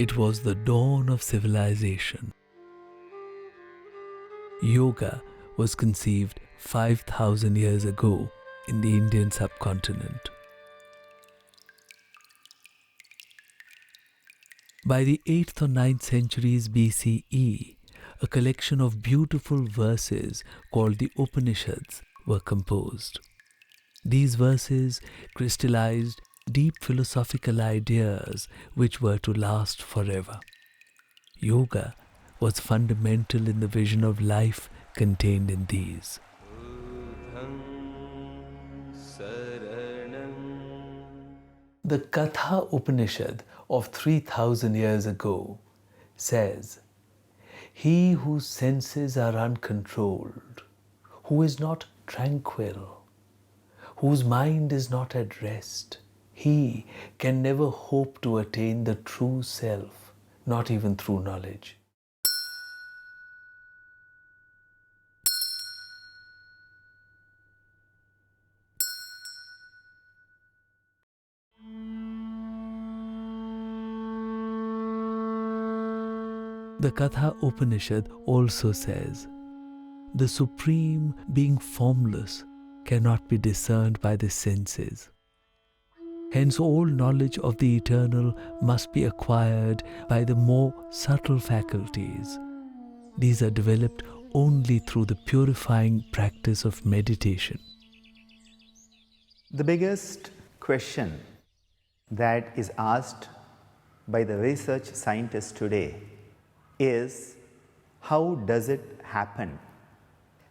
It was the dawn of civilization. Yoga was conceived 5,000 years ago in the Indian subcontinent. By the 8th or 9th centuries BCE, a collection of beautiful verses called the Upanishads were composed. These verses crystallized deep philosophical ideas which were to last forever. Yoga was fundamental in the vision of life contained in these. The Katha Upanishad of 3,000 years ago says, "He whose senses are uncontrolled, who is not tranquil, whose mind is not at rest, he can never hope to attain the true self, not even through knowledge." The Katha Upanishad also says, "The Supreme, being formless, cannot be discerned by the senses. Hence all knowledge of the Eternal must be acquired by the more subtle faculties. These are developed only through the purifying practice of meditation." The biggest question that is asked by the research scientists today is, how does it happen?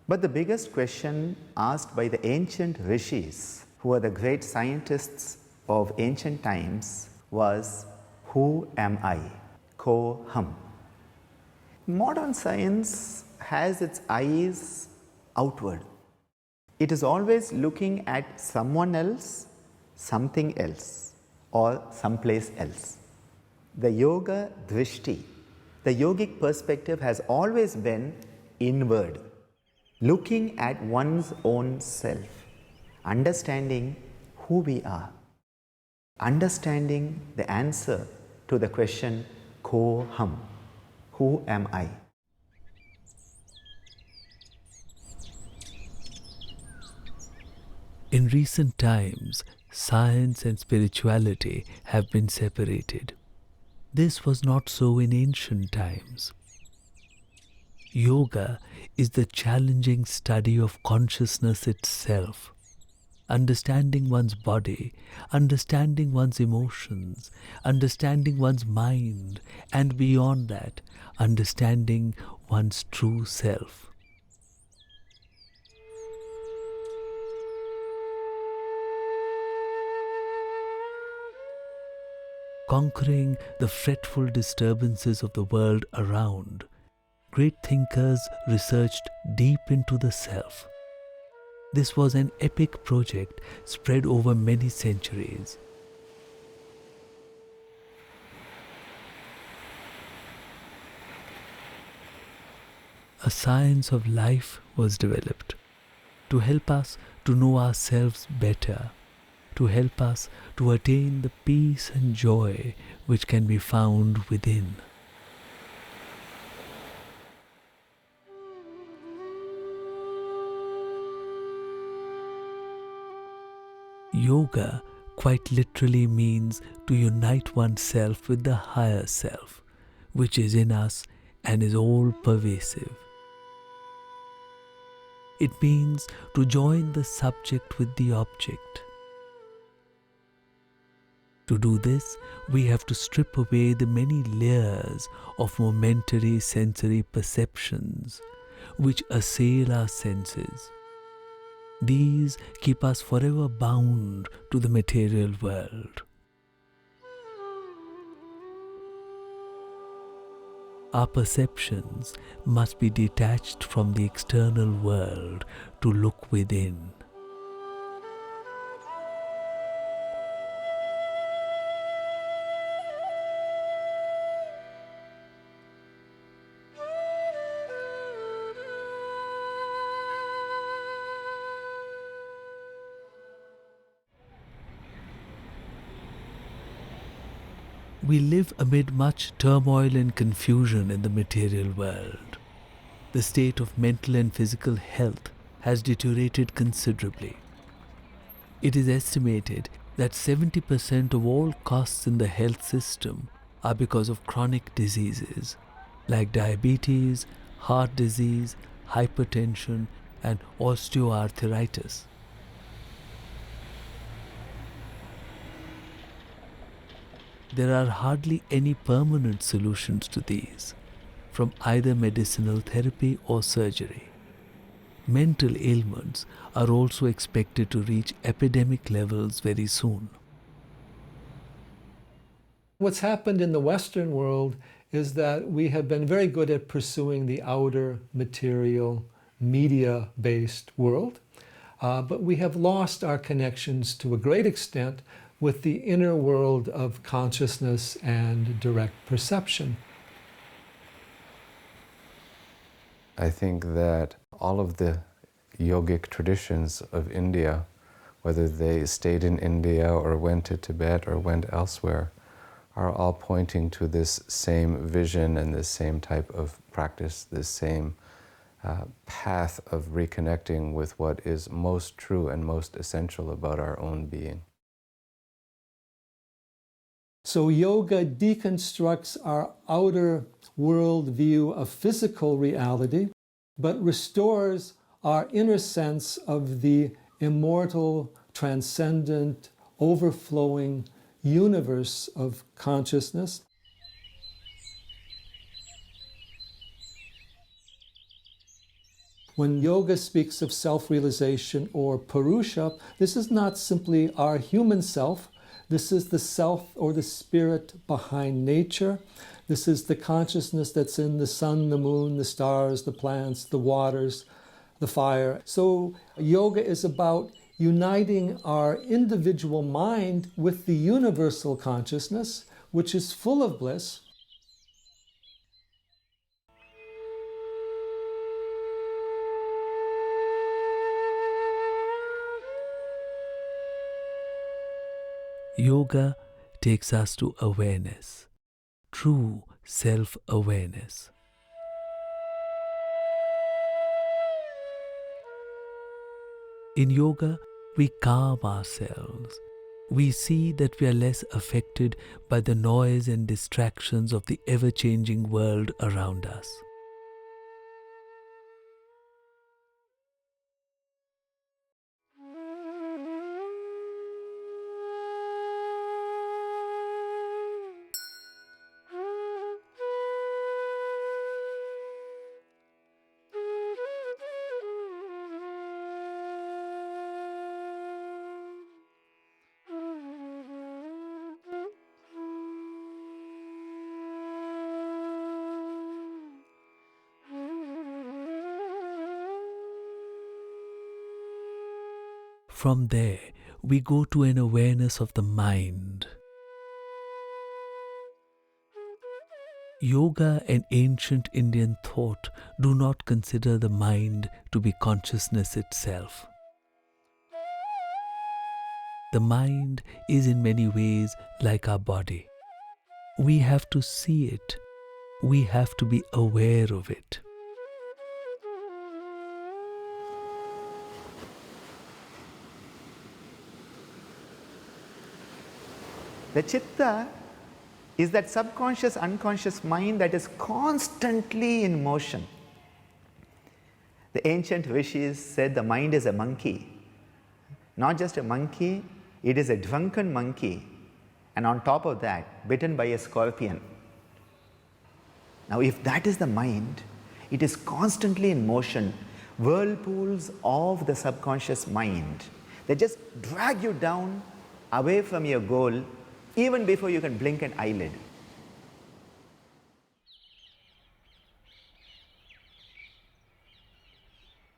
But the biggest question asked by the ancient rishis, who are the great scientists of ancient times, was, who am I? Ko hum. Modern science has its eyes outward. It is always looking at someone else, something else, or someplace else. The yoga drishti, the yogic perspective, has always been inward, looking at one's own self, understanding who we are, understanding the answer to the question, ko hum, who am I? In recent times, science and spirituality have been separated. This was not so in ancient times. Yoga is the challenging study of consciousness itself, understanding one's body, understanding one's emotions, understanding one's mind, and beyond that, understanding one's true self. Conquering the fretful disturbances of the world around, great thinkers researched deep into the self. This was an epic project spread over many centuries. A science of life was developed to help us to know ourselves better, to help us to attain the peace and joy which can be found within. Yoga quite literally means to unite oneself with the higher self, which is in us and is all-pervasive. It means to join the subject with the object. To do this, we have to strip away the many layers of momentary sensory perceptions which assail our senses. These keep us forever bound to the material world. Our perceptions must be detached from the external world to look within. We live amid much turmoil and confusion in the material world. The state of mental and physical health has deteriorated considerably. It is estimated that 70% of all costs in the health system are because of chronic diseases like diabetes, heart disease, hypertension, and osteoarthritis. There are hardly any permanent solutions to these, from either medicinal therapy or surgery. Mental ailments are also expected to reach epidemic levels very soon. What's happened in the Western world is that we have been very good at pursuing the outer material, media-based world, but we have lost our connections to a great extent with the inner world of consciousness and direct perception. I think that all of the yogic traditions of India, whether they stayed in India or went to Tibet or went elsewhere, are all pointing to this same vision and this same type of practice, this same path of reconnecting with what is most true and most essential about our own being. So yoga deconstructs our outer world view of physical reality, but restores our inner sense of the immortal, transcendent, overflowing universe of consciousness. When yoga speaks of self-realization or purusha, this is not simply our human self. This is the self or the spirit behind nature. This is the consciousness that's in the sun, the moon, the stars, the plants, the waters, the fire. So yoga is about uniting our individual mind with the universal consciousness, which is full of bliss. Yoga takes us to awareness, true self-awareness. In yoga, we calm ourselves. We see that we are less affected by the noise and distractions of the ever-changing world around us. From there, we go to an awareness of the mind. Yoga and ancient Indian thought do not consider the mind to be consciousness itself. The mind is in many ways like our body. We have to see it. We have to be aware of it. The chitta is that subconscious, unconscious mind that is constantly in motion. The ancient rishis said the mind is a monkey. Not just a monkey, it is a drunken monkey, and on top of that, bitten by a scorpion. Now, if that is the mind, it is constantly in motion, whirlpools of the subconscious mind. They just drag you down away from your goal even before you can blink an eyelid.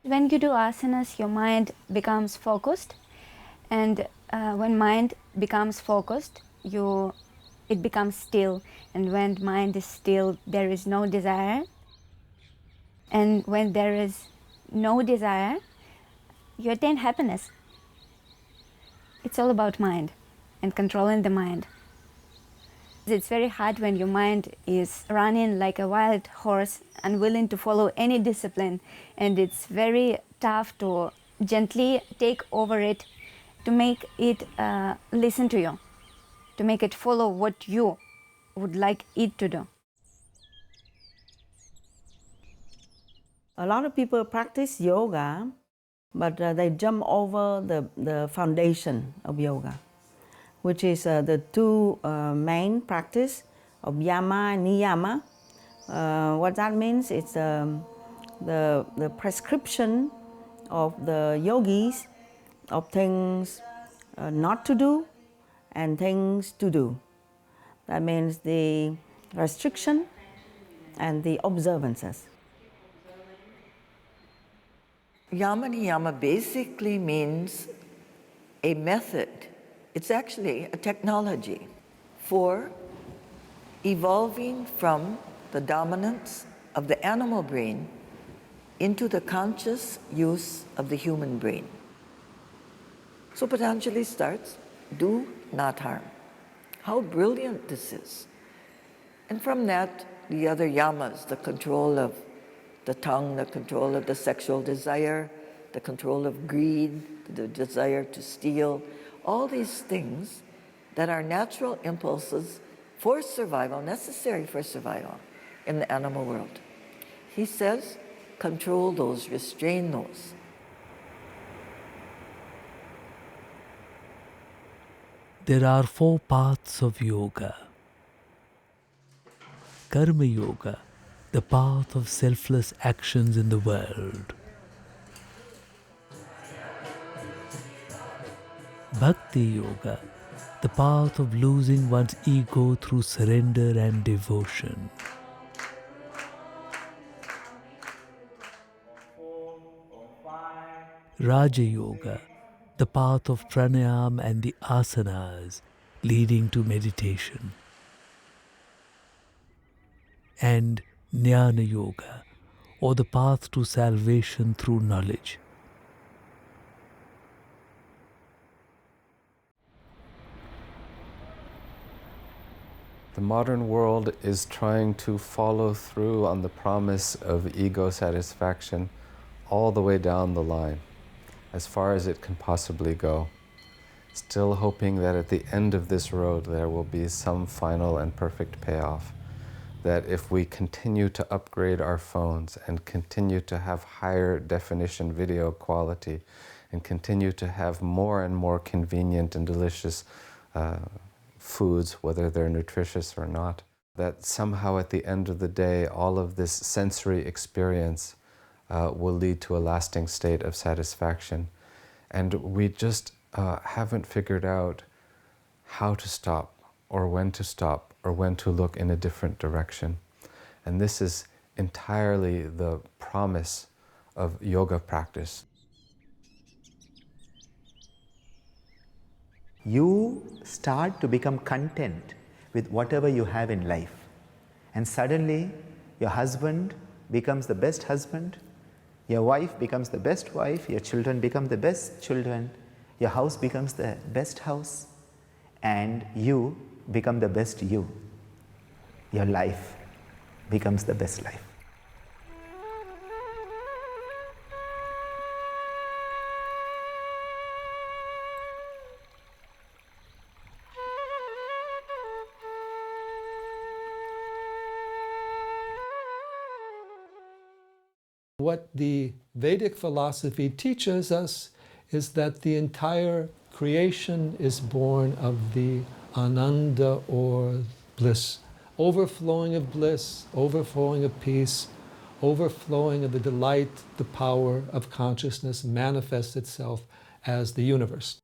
When you do asanas, your mind becomes focused, and when mind becomes focused, it becomes still, and when mind is still, there is no desire, and when there is no desire, you attain happiness. It's all about mind and controlling the mind. It's very hard when your mind is running like a wild horse, unwilling to follow any discipline, and it's very tough to gently take over it, to make it listen to you, to make it follow what you would like it to do. A lot of people practice yoga, but they jump over the foundation of yoga, which is the two main practice of yama and niyama. What that means is the prescription of the yogis of things not to do and things to do. That means the restriction and the observances. Yama niyama basically means a method. It's actually a technology for evolving from the dominance of the animal brain into the conscious use of the human brain. So Patanjali starts, do not harm. How brilliant this is. And from that, the other yamas, the control of the tongue, the control of the sexual desire, the control of greed, the desire to steal, all these things that are natural impulses for survival, necessary for survival in the animal world. He says, control those, restrain those. There are 4 paths of yoga. Karma Yoga, the path of selfless actions in the world. Bhakti Yoga, the path of losing one's ego through surrender and devotion. Raja Yoga, the path of pranayam and the asanas leading to meditation. And Jnana Yoga, or the path to salvation through knowledge. The modern world is trying to follow through on the promise of ego satisfaction all the way down the line, as far as it can possibly go, still hoping that at the end of this road there will be some final and perfect payoff. That if we continue to upgrade our phones and continue to have higher definition video quality and continue to have more and more convenient and delicious foods, whether they're nutritious or not, that somehow at the end of the day all of this sensory experience will lead to a lasting state of satisfaction. And we just haven't figured out how to stop, or when to stop, or when to look in a different direction. And this is entirely the promise of yoga practice. You start to become content with whatever you have in life. And suddenly, your husband becomes the best husband, your wife becomes the best wife, your children become the best children, your house becomes the best house, and you become the best you. Your life becomes the best life. What the Vedic philosophy teaches us is that the entire creation is born of the Ananda, or bliss, overflowing of bliss, overflowing of peace, overflowing of the delight, the power of consciousness manifests itself as the universe.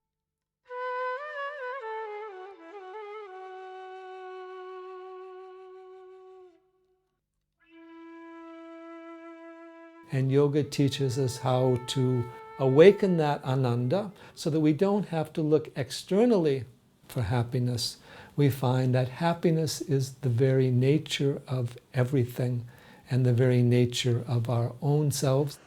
And yoga teaches us how to awaken that Ananda so that we don't have to look externally for happiness. We find that happiness is the very nature of everything and the very nature of our own selves.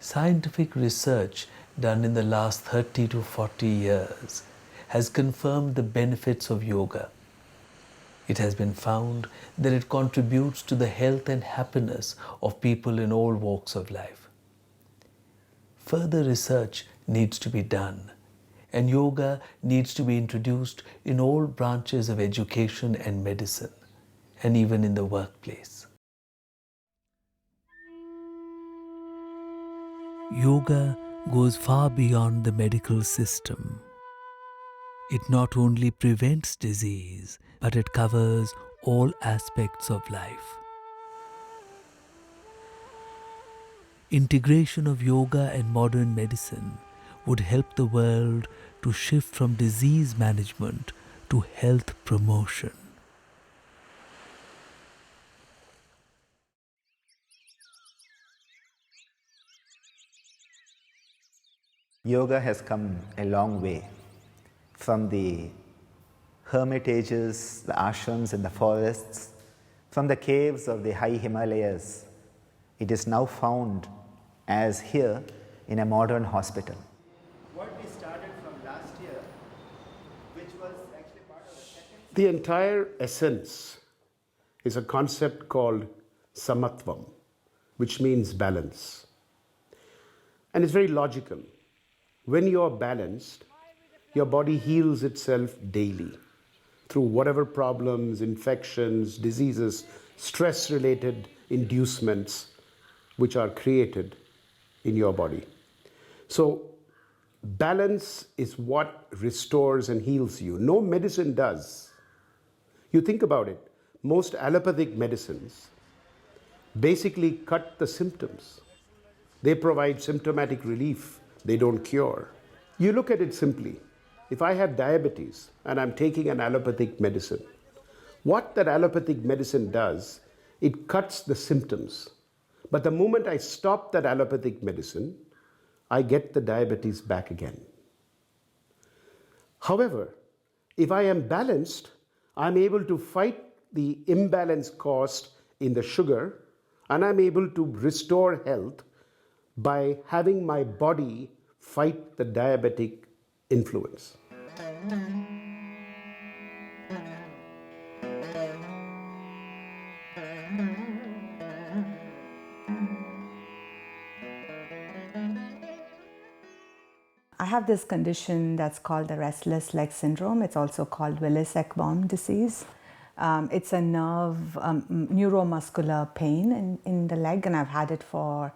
Scientific research done in the last 30 to 40 years has confirmed the benefits of yoga. It has been found that it contributes to the health and happiness of people in all walks of life. Further research needs to be done, and yoga needs to be introduced in all branches of education and medicine, and even in the workplace. Yoga goes far beyond the medical system. It not only prevents disease, but it covers all aspects of life. Integration of yoga and modern medicine would help the world to shift from disease management to health promotion. Yoga has come a long way from the hermitages, the ashrams in the forests, from the caves of the high Himalayas. It is now found as here in a modern hospital. What we started from last year, which was actually part of the second... The entire essence is a concept called samatvam, which means balance. And it's very logical. When you're balanced, your body heals itself daily through whatever problems, infections, diseases, stress-related inducements which are created in your body. So balance is what restores and heals you. No medicine does. You think about it, most allopathic medicines basically cut the symptoms. They provide symptomatic relief. They don't cure. You look at it simply. If I have diabetes and I'm taking an allopathic medicine, what that allopathic medicine does, it cuts the symptoms. But the moment I stop that allopathic medicine, I get the diabetes back again. However, if I am balanced, I'm able to fight the imbalance caused in the sugar, and I'm able to restore health by having my body fight the diabetic influence. I have this condition that's called the restless leg syndrome. It's also called Willis-Ekbom disease. It's a neuromuscular pain in the leg, and I've had it for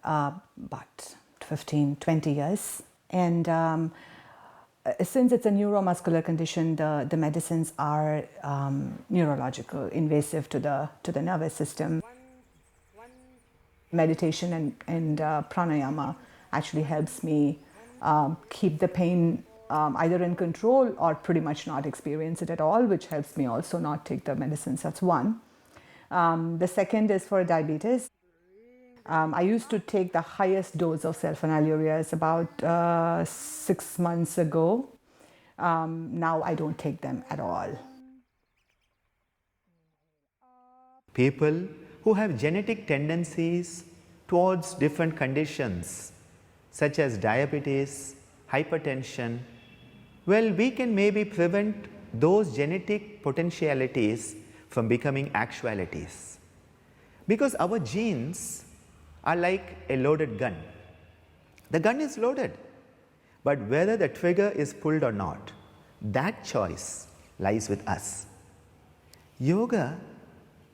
about 15, 20 years. And since it's a neuromuscular condition, the medicines are neurological, invasive to the nervous system. Meditation and pranayama actually helps me keep the pain either in control or pretty much not experience it at all, which helps me also not take the medicines. That's one. The second is for diabetes. I used to take the highest dose of sulfonylureas about 6 months ago. Now I don't take them at all. People who have genetic tendencies towards different conditions such as diabetes, hypertension, well, we can maybe prevent those genetic potentialities from becoming actualities. Because our genes are like a loaded gun. The gun is loaded, but whether the trigger is pulled or not, that choice lies with us. Yoga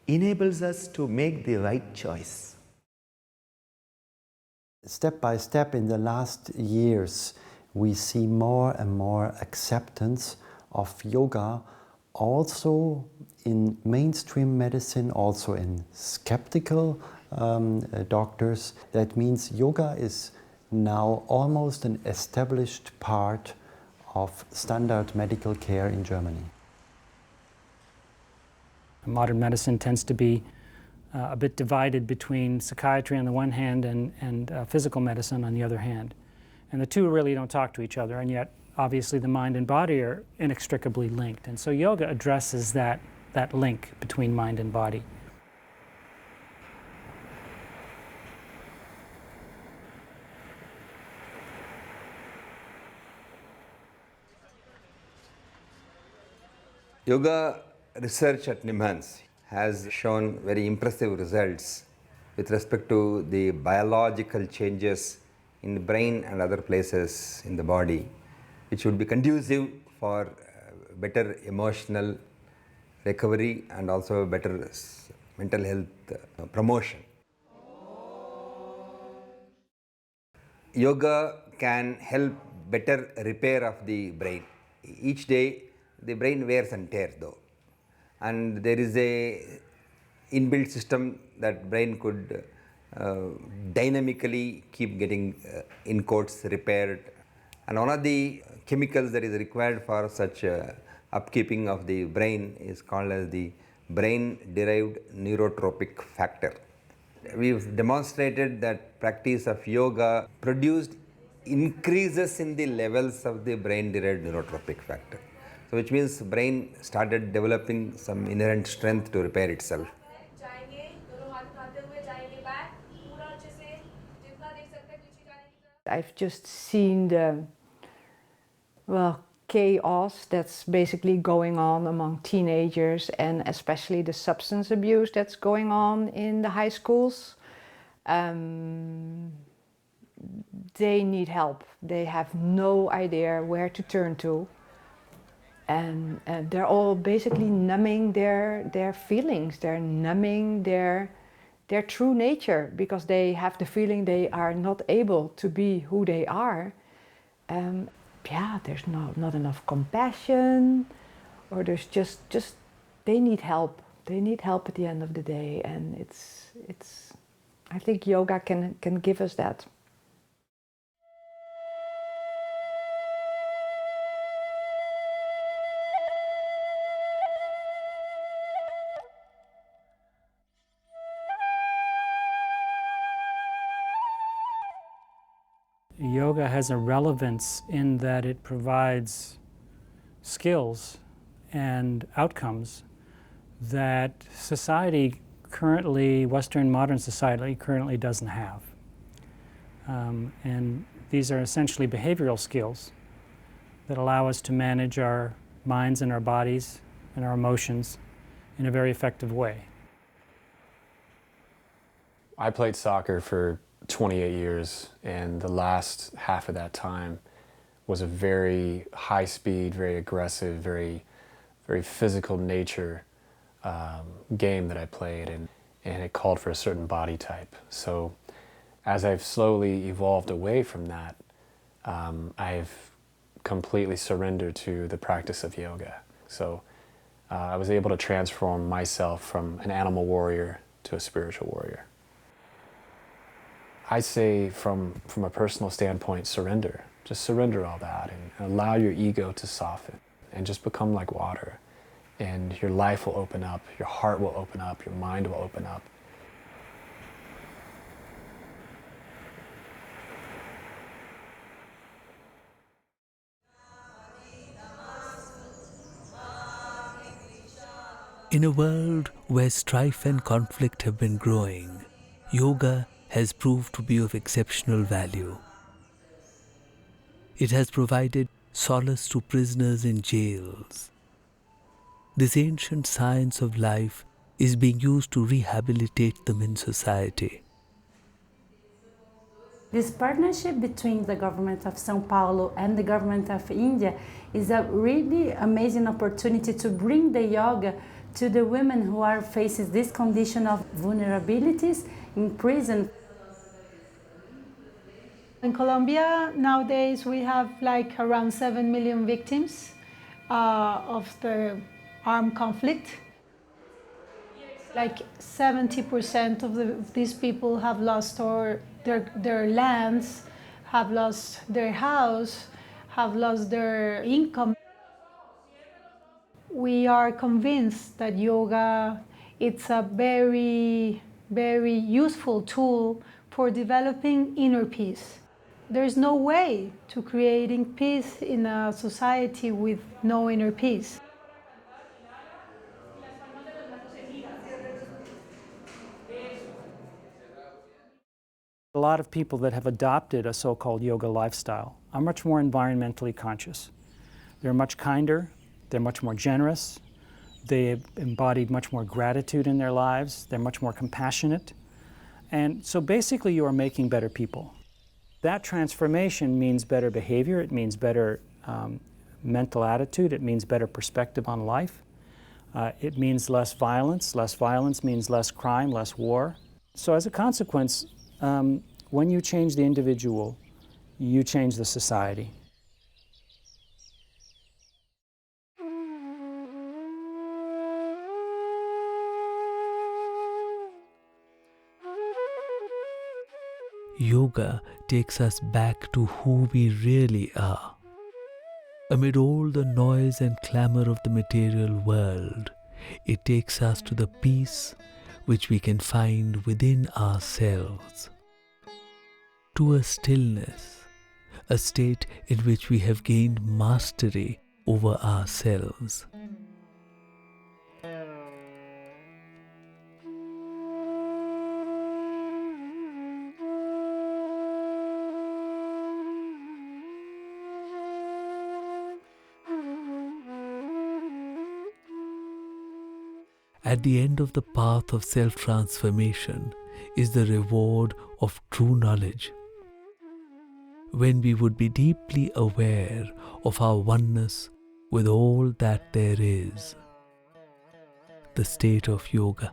enables us to make the right choice. Step by step in the last years, we see more and more acceptance of yoga, also in mainstream medicine, also in skeptical doctors. That means yoga is now almost an established part of standard medical care in Germany. Modern medicine tends to be a bit divided between psychiatry on the one hand and physical medicine on the other hand. And the two really don't talk to each other, and yet obviously the mind and body are inextricably linked. And so yoga addresses that link between mind and body. Yoga research at NIMHANS has shown very impressive results with respect to the biological changes in the brain and other places in the body, which would be conducive for better emotional recovery and also better mental health promotion. Yoga can help better repair of the brain. Each day the brain wears and tears though, and there is a inbuilt system that brain could dynamically keep getting in quotes repaired, and one of the chemicals that is required for such upkeeping of the brain is called as the brain derived neurotropic factor. We've demonstrated that practice of yoga produced increases in the levels of the brain derived neurotropic factor. So which means brain started developing some inherent strength to repair itself. I've just seen the, well, chaos that's basically going on among teenagers, and especially the substance abuse that's going on in the high schools. They need help. They have no idea where to turn to. And they're all basically numbing their feelings. They're numbing their true nature because they have the feeling they are not able to be who they are. Yeah, there's not enough compassion, or there's just they need help. They need help at the end of the day, and it's I think yoga can give us that. Yoga has a relevance in that it provides skills and outcomes that society currently, Western modern society currently doesn't have. And these are essentially behavioral skills that allow us to manage our minds and our bodies and our emotions in a very effective way. I played soccer for 28 years, and the last half of that time was a very high speed, very aggressive, very physical nature game that I played, and it called for a certain body type. So as I've slowly evolved away from that, I've completely surrendered to the practice of yoga. So I was able to transform myself from an animal warrior to a spiritual warrior. I say from a personal standpoint, surrender. Just surrender all that and allow your ego to soften and just become like water. And your life will open up, your heart will open up, your mind will open up. In a world where strife and conflict have been growing, yoga has proved to be of exceptional value. It has provided solace to prisoners in jails. This ancient science of life is being used to rehabilitate them in society. This partnership between the government of São Paulo and the government of India is a really amazing opportunity to bring the yoga to the women who are facing this condition of vulnerabilities in prison. In Colombia nowadays we have like around 7 million victims of the armed conflict. Like 70% of these people have lost their lands, have lost their house, have lost their income. We are convinced that yoga it's a very, very useful tool for developing inner peace. There's no way to creating peace in a society with no inner peace. A lot of people that have adopted a so-called yoga lifestyle are much more environmentally conscious. They're much kinder, they're much more generous, They embodied much more gratitude in their lives. They're much more compassionate. And so basically you are making better people. That transformation means better behavior. It means better mental attitude. It means better perspective on life. It means less violence. Less violence means less crime, less war. So as a consequence, when you change the individual, you change the society. Yoga takes us back to who we really are. Amid all the noise and clamor of the material world, it takes us to the peace which we can find within ourselves. To a stillness, a state in which we have gained mastery over ourselves. At the end of the path of self-transformation is the reward of true knowledge. When we would be deeply aware of our oneness with all that there is. The state of yoga.